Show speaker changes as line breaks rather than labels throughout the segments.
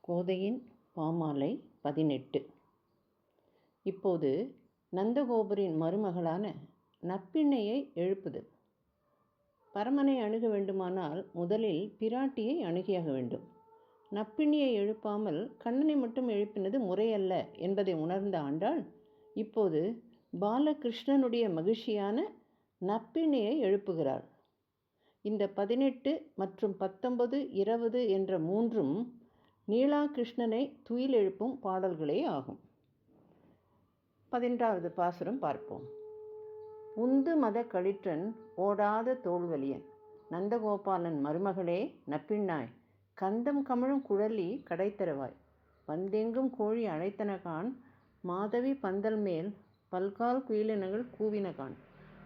கோதையின் பாமாலை 18. இப்போது நந்தகோபரின் மருமகளான நப்பிண்ணையை எழுப்புதல். பரமனை அணுக வேண்டுமானால் முதலில் பிராட்டியை அணுகியாக வேண்டும். நப்பிண்ணியை எழுப்பாமல் கண்ணனை மட்டும் எழுப்பினது முறையல்ல என்பதை உணர்ந்த ஆண்டாள் இப்போது பாலகிருஷ்ணனுடைய மகிழ்ச்சியான நப்பிண்ணையை எழுப்புகிறாள். இந்த 18 மற்றும் 19, 20 என்ற மூன்றும் நீலாகிருஷ்ணனை துயில் எழுப்பும் பாடல்களே ஆகும். 11வது பாசுரம் பார்ப்போம். உந்து மத களிற்றன் ஓடாத தோல்வலியன் நந்தகோபாலன் மருமகளே நப்பிண்ணாய் கந்தம் கமழும் குழலி கடைத்தரவாய் வந்தெங்கும் கோழி அழைத்தனகான் மாதவி பந்தல் மேல் பல்கால் குயிலினங்கள் கூவினகான்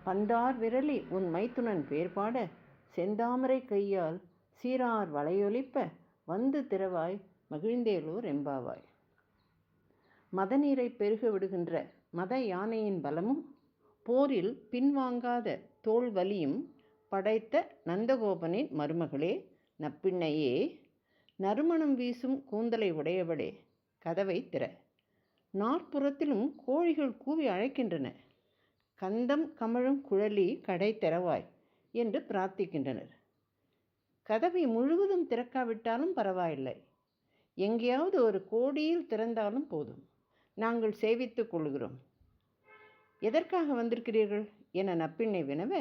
பந்தார் விரலி உன் மைத்துனன் பேர்பாட செந்தாமரை கையால் சீரார் வளையொலிப்ப வந்து திறவாய் மகிழ்ந்தேலூர் எம்பாவாய். மதநீரை பெருக விடுகின்ற மத யானையின் பலமும் போரில் பின்வாங்காத தோல் வலியும் படைத்த நந்தகோபனின் மருமகளே நப்பிண்ணையே நறுமணம் வீசும் கூந்தலை உடையவளே கதவை திற. நாற்புறத்திலும் கோழிகள் கூவி அழைக்கின்றன. கந்தம் கமழும் குழலி கடை திறவாய் என்று பிரார்த்திக்கின்றனர். கதவை முழுவதும் திறக்காவிட்டாலும் பரவாயில்லை, எங்கேயாவது ஒரு கோடியில் திறந்தாலும் போதும், நாங்கள் சேவித்துக் கொள்கிறோம். எதற்காக வந்திருக்கிறீர்கள் என நப்பிண்ணை வினவ,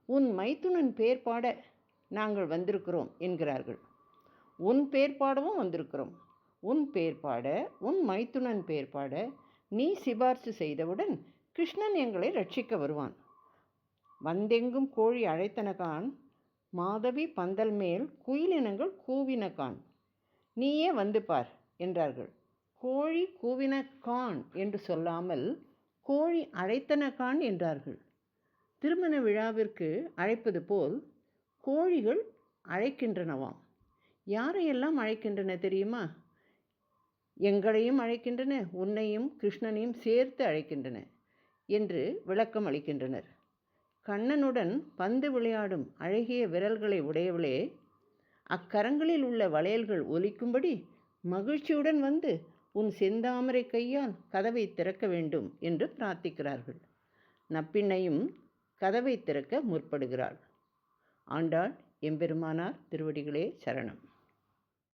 உன் மைத்துனன் பேர் பாட நாங்கள் வந்திருக்கிறோம் என்கிறார்கள். உன் பேர் பாடவும் வந்திருக்கிறோம். உன் பேர் பாட, உன் மைத்துனன் பேர் பாட நீ சிபார்சு செய்தவுடன் கிருஷ்ணன் எங்களை ரட்சிக்க வருவான். வந்தெங்கும் கோழி அழைத்தனகான் மாதவி பந்தல் மேல் குயிலினங்கள் கூவினகான் நீயே வந்து பார் என்றார்கள். கோழி கூவினகான் என்று சொல்லாமல் கோழி அழைத்தனகான் என்றார்கள். திருமண விழாவிற்கு அழைப்பது போல் கோழிகள் அழைக்கின்றனவாம். யாரையெல்லாம் அழைக்கின்றன தெரியுமா? எங்களையும் அழைக்கின்றன, உன்னையும் கிருஷ்ணனையும் சேர்த்து அழைக்கின்றன என்று விளக்கம் அளிக்கின்றனர். கண்ணனுடன் பந்து விளையாடும் அழகிய விரல்களை உடையவளே, அக்கரங்களில் உள்ள வளையல்கள் ஒலிக்கும்படி மகிழ்ச்சியுடன் வந்து உன் செந்தாமரை கையால் கதவை திறக்க வேண்டும் என்று பிரார்த்திக்கிறார்கள். நப்பிண்ணையும் கதவை திறக்க முற்படுகிறாள். ஆண்டாள் எம்பெருமானார் திருவடிகளே சரணம்.